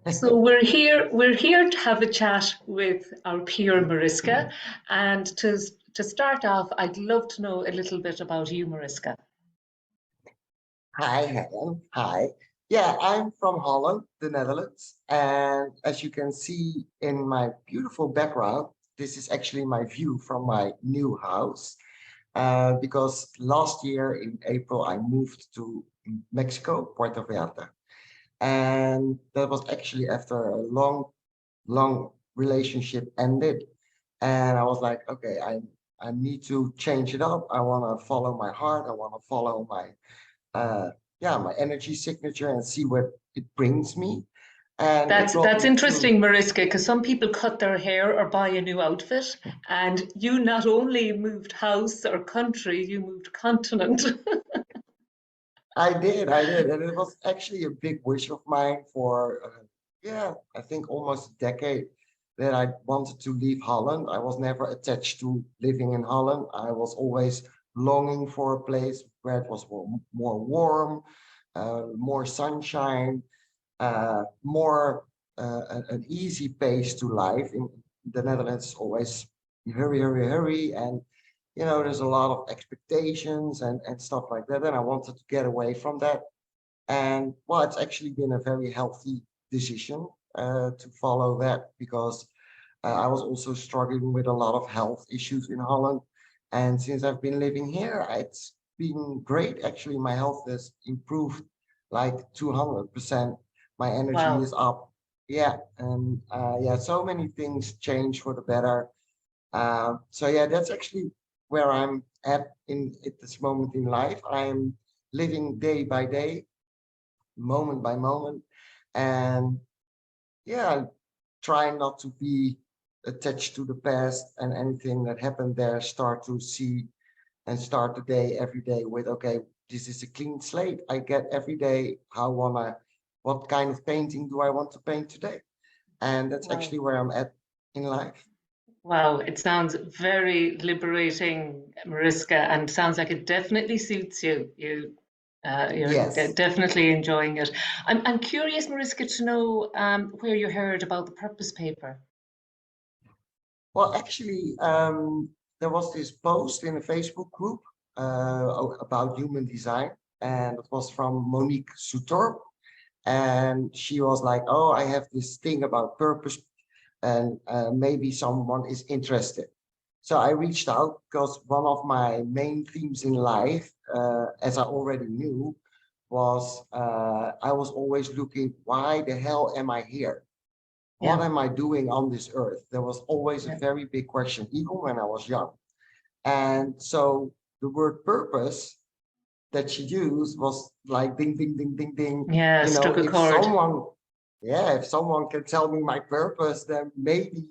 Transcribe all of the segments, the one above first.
So we're here to have a chat with our peer Mariska. And to start off, I'd love to know a little bit about you, Mariska. Hi, Helen. Hi. Yeah, I'm from Holland, the Netherlands. And as you can see in my beautiful background, this is actually my view from my new house. Because last year in April, I moved to Mexico, Puerto Vallarta. And that was actually after a long relationship ended. And I was like, okay, I need to change it up. I want to follow my heart. I want to follow my energy signature and see where it brings me. And it brought That's me to, interesting, Mariska, because some people cut their hair or buy a new outfit, and you not only moved house or country, you moved continent. I did. And it was actually a big wish of mine for, I think almost a decade that I wanted to leave Holland. I was never attached to living in Holland. I was always longing for a place where it was more warm, more sunshine, more an easy pace to life. In the Netherlands, always hurry, and there's a lot of expectations and stuff like that. And I wanted to get away from that. And well, it's actually been a very healthy decision to follow that because I was also struggling with a lot of health issues in Holland. And since I've been living here, it's been great. Actually, my health has improved like 200%. My energy Wow. is up. Yeah. And yeah, so many things change for the better. So yeah, that's actually where I'm at this moment in life. I'm living day by day, moment by moment, and yeah, trying not to be attached to the past and anything that happened there. Start to see and start the day every day with, okay, this is a clean slate. I get every day what kind of painting do I want to paint today? And that's Wow. actually where I'm at in life. Wow, it sounds very liberating, Mariska, and sounds like it definitely suits you. You're Yes. definitely enjoying it. I'm curious, Mariska, to know where you heard about the purpose paper. Well, actually, there was this post in a Facebook group about human design, and it was from Monique Sutor. And she was like, oh, I have this thing about purpose, and maybe someone is interested. So I reached out because one of my main themes in life, as I already knew, was I was always looking, why the hell am I here? What Yeah, am I doing on this earth? There was always a yeah, very big question, even when I was young. And so the word purpose that she used was like ding, ding, ding, ding, ding. yeah. Struck a If chord. someone can tell me my purpose, then maybe,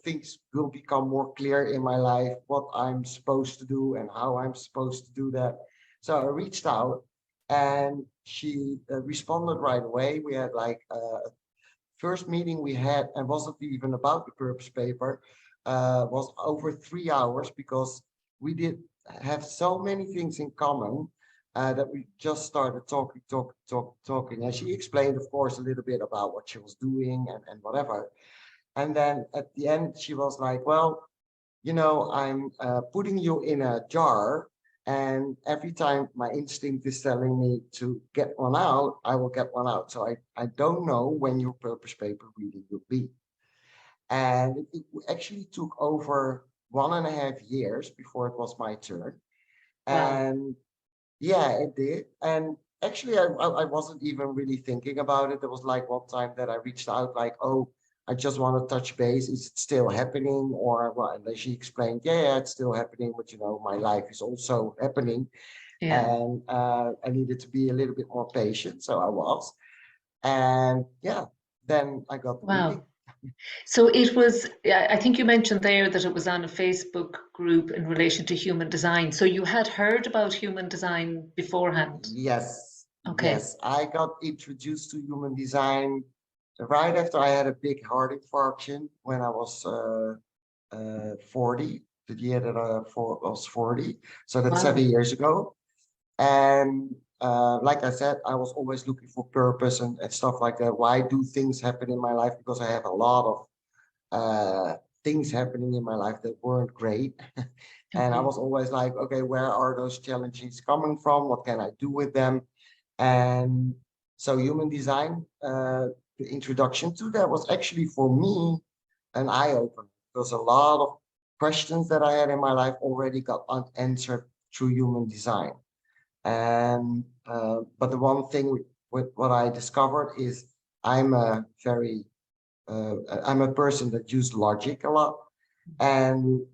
things will become more clear in my life, what I'm supposed to do and how I'm supposed to do that. So I reached out and she responded right away. We had like first meeting we had, and wasn't even about the purpose paper, was over 3 hours because we did have so many things in common that we just started talking. And she explained, of course, a little bit about what she was doing and whatever. And then at the end, she was like, well, I'm putting you in a jar. And every time my instinct is telling me to get one out, I will get one out. So I don't know when your purpose paper reading will be. And it actually took over 1.5 years before it was my turn. Wow. And yeah, it did. And actually, I wasn't even really thinking about it. There was like one time that I reached out, like, oh, I just want to touch base. Is it still happening? Or well, and then she explained, yeah, it's still happening, but my life is also happening. Yeah. And I needed to be a little bit more patient. So I was. And yeah, then I got the reading. Wow. So it was, I think you mentioned there that it was on a Facebook group in relation to human design. So you had heard about human design beforehand. Yes, Okay. yes. I got introduced to human design right after I had a big heart infarction when I was 40, the year that I was 40. So that's Wow. 7 years ago. And like I said, I was always looking for purpose and stuff like that. Why do things happen in my life? Because I have a lot of things happening in my life that weren't great. And I Okay. was always like, okay, where are those challenges coming from? What can I do with them? And so human design, the introduction to that was actually for me an eye opener, because a lot of questions that I had in my life already got unanswered through human design. And but the one thing with what I discovered is I'm a very I'm a person that uses logic a lot, and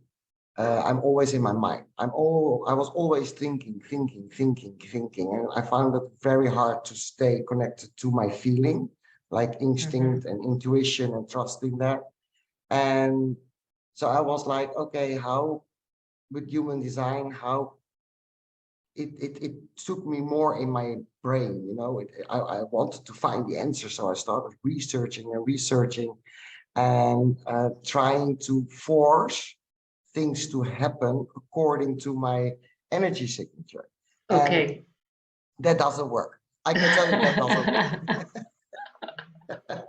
I'm always in my mind. I was always thinking, and I found it very hard to stay connected to my feeling, like instinct and intuition and trusting that. And so I was like, okay, how with human design, how it took me more in my brain, you know, I wanted to find the answer. So I started researching and trying to force things to happen according to my energy signature. And Okay. that doesn't work. I can tell you that doesn't work.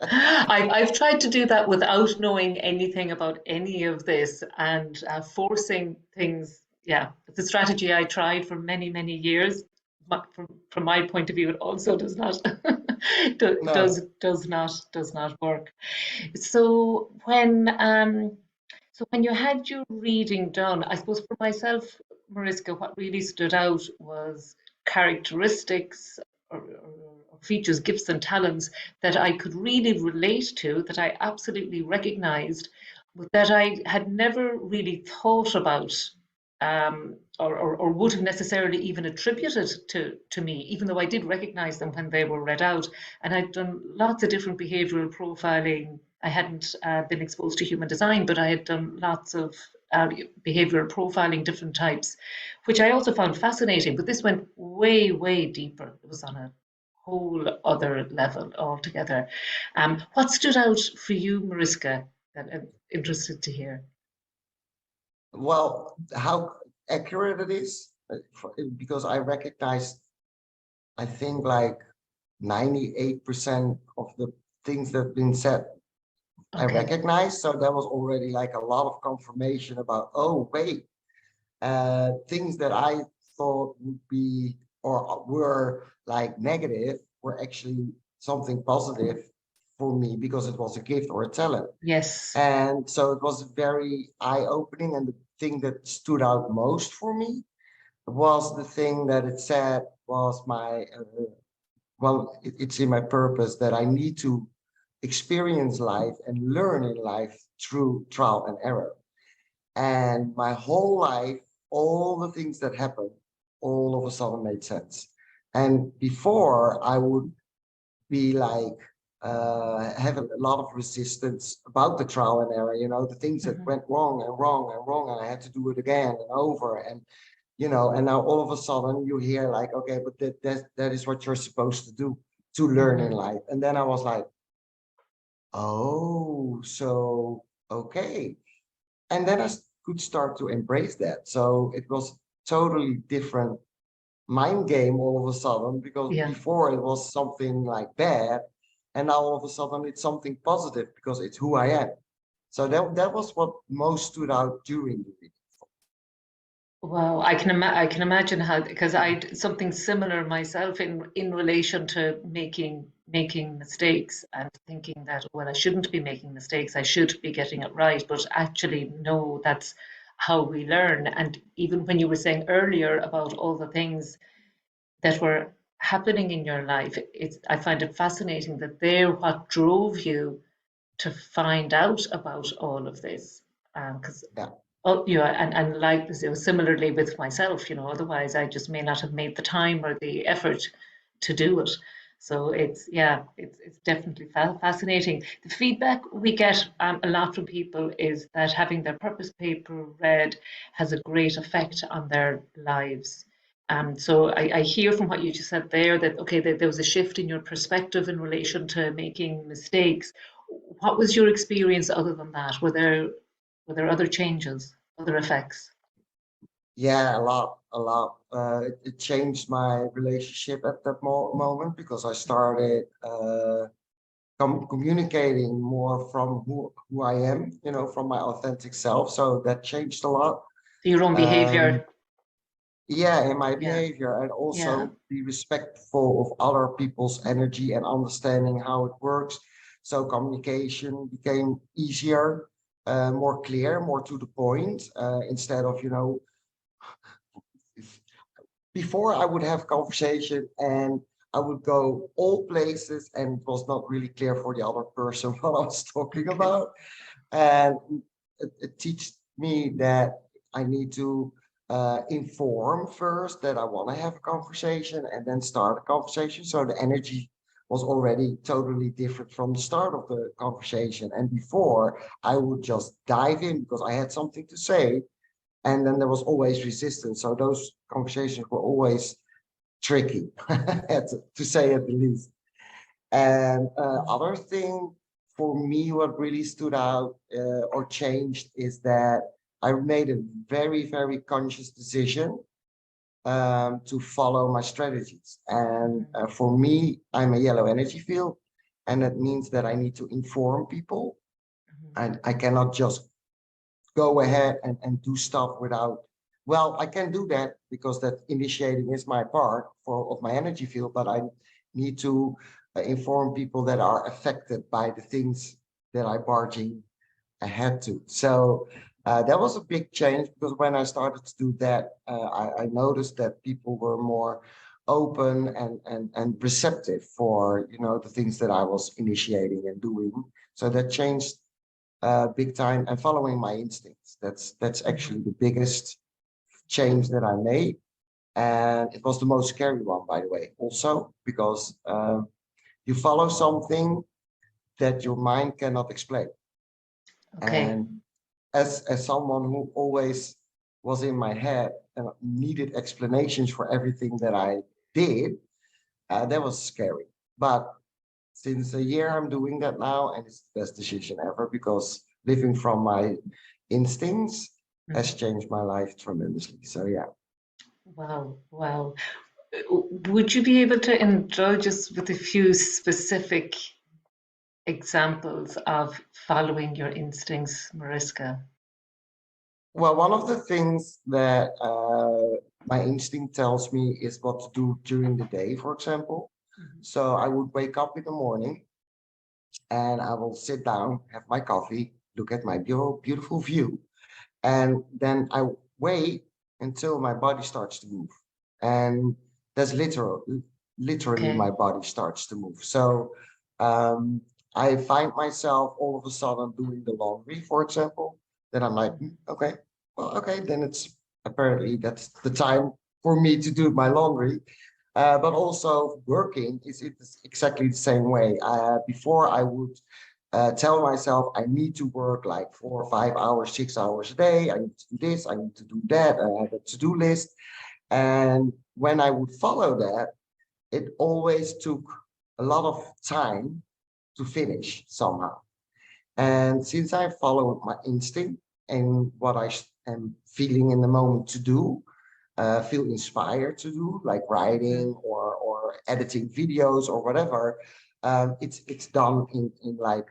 I've tried to do that without knowing anything about any of this, and forcing things. Yeah, it's a strategy I tried for many, many years. From my point of view, it also does not No. does not work. So when you had your reading done, I suppose for myself, Mariska, what really stood out was characteristics or features, gifts, and talents that I could really relate to, that I absolutely recognized, but that I had never really thought about, or would have necessarily even attributed to me, even though I did recognize them when they were read out. And I'd done lots of different behavioral profiling. I hadn't been exposed to human design, but I had done lots of behavioral profiling, different types, which I also found fascinating. But this went way, way deeper. It was on a whole other level altogether. What stood out for you, Mariska, that I'm interested to hear? Well, how accurate it is, because I recognized, I think like 98% of the things that have been said I Okay. recognized. So that was already like a lot of confirmation about, oh, wait, things that I thought would be or were like negative were actually something positive for me because it was a gift or a talent. Yes. And so it was very eye-opening. And the thing that stood out most for me was the thing that it said was it's in my purpose that I need to experience life and learn in life through trial and error. And my whole life, all the things that happened, all of a sudden made sense. And before I would be like, have a lot of resistance about the trial and error, you know, the things that Mhm. went wrong and wrong and wrong, and I had to do it again and over. And, you know, and now all of a sudden you hear like, okay, but that is what you're supposed to do to learn in Mhm. life. And then I was like, oh, so, okay. And then could start to embrace that. So it was totally different mind game all of a sudden, because Yeah. before it was something like bad, and now all of a sudden it's something positive because it's who I am. So that was what most stood out during the reading. Wow, I can imagine how, because I did something similar myself in relation to making mistakes and thinking that, well, I shouldn't be making mistakes, I should be getting it right, but actually no, that's how we learn. And even when you were saying earlier about all the things that were happening in your life, I find it fascinating that they're what drove you to find out about all of this. Because Yeah. oh, yeah, and like this, similarly with myself, otherwise I just may not have made the time or the effort to do it. So it's definitely fascinating. The feedback we get a lot from people is that having their purpose paper read has a great effect on their lives. So I hear from what you just said there that, okay, there was a shift in your perspective in relation to making mistakes. What was your experience other than that? Were there other changes, other effects? Yeah, a lot. It changed my relationship at that moment because I started communicating more from who I am, you know, from my authentic self. So that changed a lot. Your own Um, behavior. yeah, in my Yeah. behavior, and Yeah. also be respectful of other people's energy and understanding how it works. So communication became easier, more clear, more to the point, instead of, you know, before I would have conversation and I would go all places and it was not really clear for the other person what I was talking Okay. about. And it teaches me that I need to inform first that I want to have a conversation and then start a conversation. So the energy was already totally different from the start of the conversation. And before I would just dive in because I had something to say, and then there was always resistance. So those conversations were always tricky, to say at the least. And other thing for me, what really stood out or changed is that I made a very, very conscious decision to follow my strategies. And for me, I'm a yellow energy field, and that means that I need to inform people, and I cannot just go ahead and do stuff without, well, I can do that because that initiating is my part of my energy field, but I need to inform people that are affected by the things that I barging ahead to. So that was a big change because when I started to do that, I noticed that people were more open and receptive for, you know, the things that I was initiating and doing. So that changed big time, and following my instincts. That's actually the biggest change that I made. And it was the most scary one, by the way, also, because you follow something that your mind cannot explain. Okay. And as someone who always was in my head and needed explanations for everything that I did, that was scary. But since a year I'm doing that now, and it's the best decision ever because living from my instincts has changed my life tremendously. So yeah. Wow. Wow. Would you be able to indulge us with a few specific examples of following your instincts, Mariska? Well, one of the things that my instinct tells me is what to do during the day, for example. So I would wake up in the morning and I will sit down, have my coffee, look at my beautiful view, and then I wait until my body starts to move. And that's literally Okay. my body starts to move. So um, I find myself all of a sudden doing the laundry, for example. Then I'm like, okay, well, okay, then it's apparently that's the time for me to do my laundry. But also working is it's exactly the same way. Before I would tell myself I need to work like 4 or 5 hours, 6 hours a day. I need to do this, I need to do that. I have a to-do list. And when I would follow that, it always took a lot of time to finish somehow. And since I followed my instinct and what I am feeling in the moment to do, feel inspired to do, like writing or editing videos or whatever, it's done in like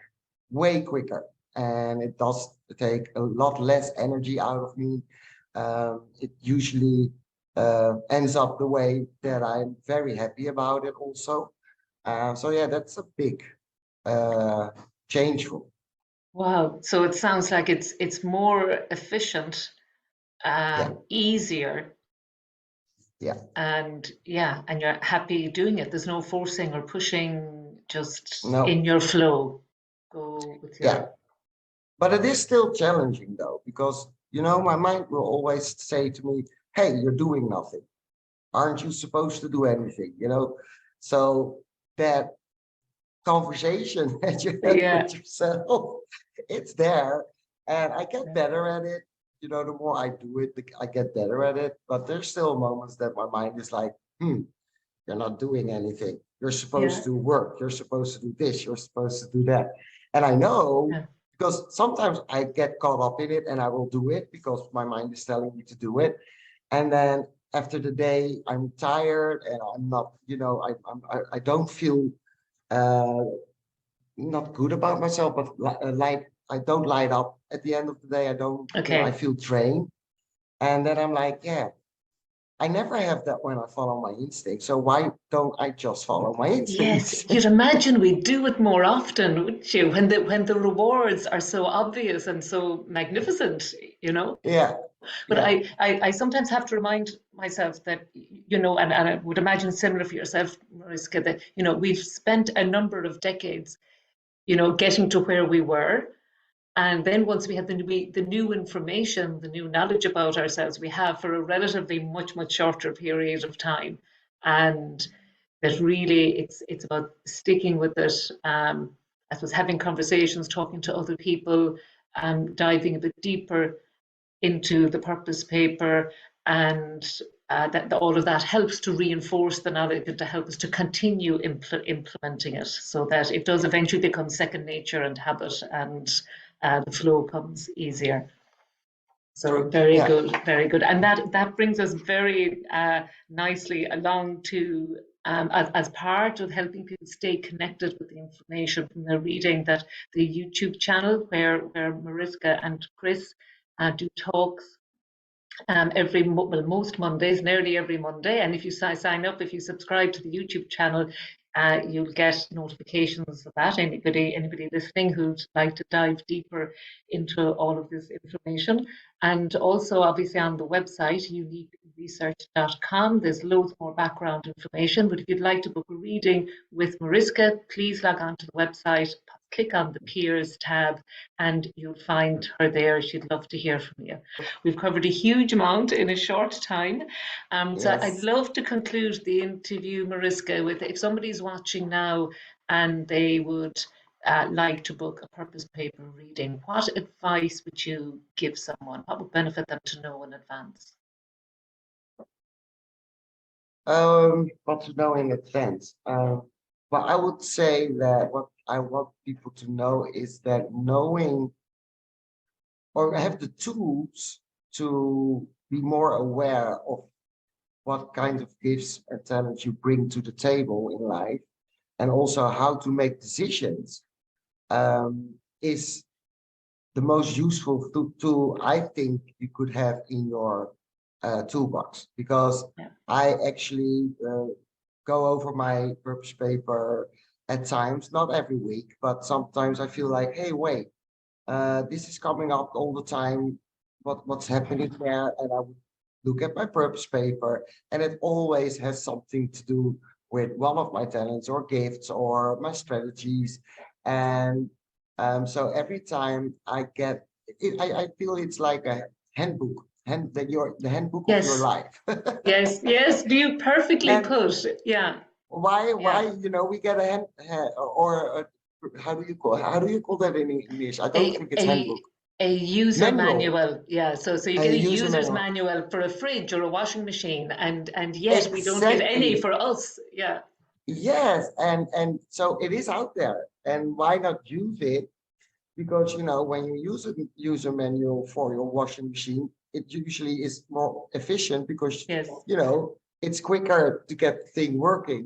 way quicker, and it does take a lot less energy out of me. It usually ends up the way that I'm very happy about it also. So yeah, that's a big uh, change for me. Wow. So it sounds like it's more efficient, Yeah, easier, yeah, and yeah, and you're happy doing it. There's no forcing or pushing, just in no, your flow. Go with yeah. your But it is still challenging though, because, you know, my mind will always say to me, hey, you're doing nothing. Aren't you supposed to do anything? You know, so that conversation that you had yeah. with yourself, it's there. And I get better at it. You know, the more I do it, I get better at it. But there's still moments that my mind is like, you're not doing anything. You're supposed Yeah. to work. You're supposed to do this. You're supposed to do that. And I know Yeah. because sometimes I get caught up in it and I will do it because my mind is telling me to do it. And then after the day, I'm tired and I'm not, I don't feel not good about myself, but like I don't light up at the end of the day. I don't, I Okay. feel drained. And then I'm like, yeah, I never have that when I follow my instinct. So why don't I just follow my Yes, instincts? you'd imagine we'd do it more often, wouldn't you? When the rewards are so obvious and so magnificent, you know? Yeah, But yeah, I sometimes have to remind myself that, and I would imagine similar for yourself, Mariska, that, we've spent a number of decades, getting to where we were. And then once we had the new information, the new knowledge about ourselves, we have for a relatively much shorter period of time. And that really it's about sticking with it. I suppose having conversations, talking to other people, diving a bit deeper into the purpose paper, and that all of that helps to reinforce the knowledge and to help us to continue implementing it, so that it does eventually become second nature and habit, and the flow comes easier. So true. very Yeah. good, very good. And that brings us very nicely along to, as part of helping people stay connected with the information from their reading, that the YouTube channel where Mariska and Chris do talks most Mondays, nearly every Monday. And if you sign up, if you subscribe to the YouTube channel, you'll get notifications of that. Anybody listening who'd like to dive deeper into all of this information. And also, obviously, on the website, YOUniqueResearch.com, there's loads more background information. But if you'd like to book a reading with Mariska, please log on to the website, click on the Peers tab, and you'll find her there. She'd love to hear from you. We've covered a huge amount in a short time. So I'd Yes. love to conclude the interview, Mariska, with, if somebody's watching now and they would like to book a purpose paper reading, what advice would you give someone? What would benefit them to know in advance? What to know in advance. But I would say that what I want people to know is that knowing or have the tools to be more aware of what kind of gifts and talents you bring to the table in life, and also how to make decisions, is the most useful tool I think you could have in your toolbox. Because Yeah. I actually go over my purpose paper at times, not every week, but sometimes I feel like, hey, wait, this is coming up all the time. What's happening there? And I would look at my purpose paper, and it always has something to do with one of my talents or gifts or my strategies. And so every time I get it, I feel it's like a handbook, the handbook of your Yes, life. yes, you perfectly And put. Yeah, why yeah. we get a or how do you call that in English? I don't A, think it's a, handbook. a user Manual. manual, yeah. So you A get a user user's manual. manual for a fridge or a washing machine, and yet we don't get any Exactly. for us. Yeah. Yes, and so it is out there, and why not use it? Because when you use a user manual for your washing machine, it usually is more efficient because Yes. it's quicker to get the thing working.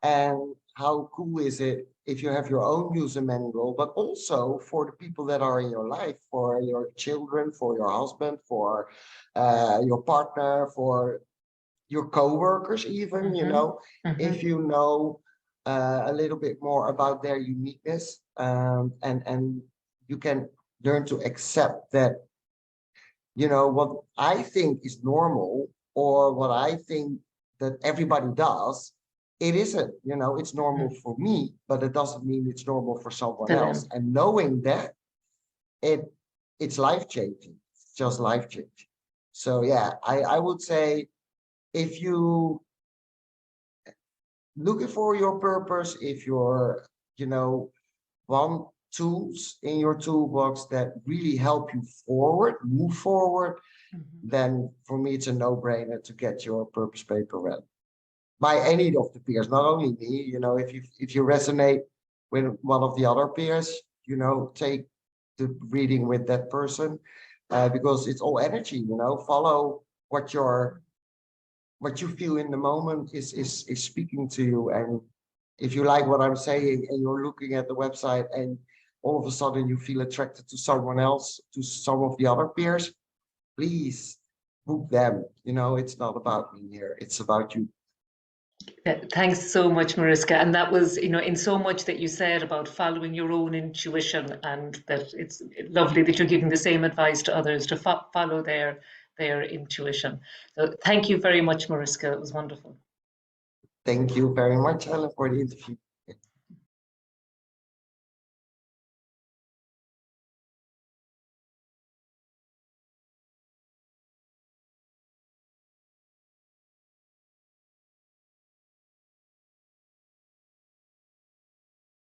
And how cool is it if you have your own user manual, but also for the people that are in your life, for your children, for your husband, for your partner, for your coworkers even, Mm-hmm. if Mm-hmm. you know a little bit more about their uniqueness, and you can learn to accept that, what I think is normal or what I think that everybody does, it isn't, it's normal Mm-hmm. for me, but it doesn't mean it's normal for someone To else. them. And knowing that, it it's life changing. It's just life changing. So yeah, I would say, if you looking for your purpose, if you're, want tools in your toolbox that really help you move forward, Mm-hmm. then for me, it's a no-brainer to get your purpose paper read by any of the peers, not only me. If you resonate with one of the other peers, take the reading with that person, because it's all energy. Follow what you feel in the moment is speaking to you. And if you like what I'm saying and you're looking at the website and all of a sudden you feel attracted to someone else, to some of the other peers, please book them. You know, it's not about me here, it's about you. Thanks so much, Mariska. And that was, in so much that you said about following your own intuition, and that it's lovely that you're giving the same advice to others to follow their intuition. So thank you very much, Mariska. It was wonderful. Thank you very much, Helen, for the interview.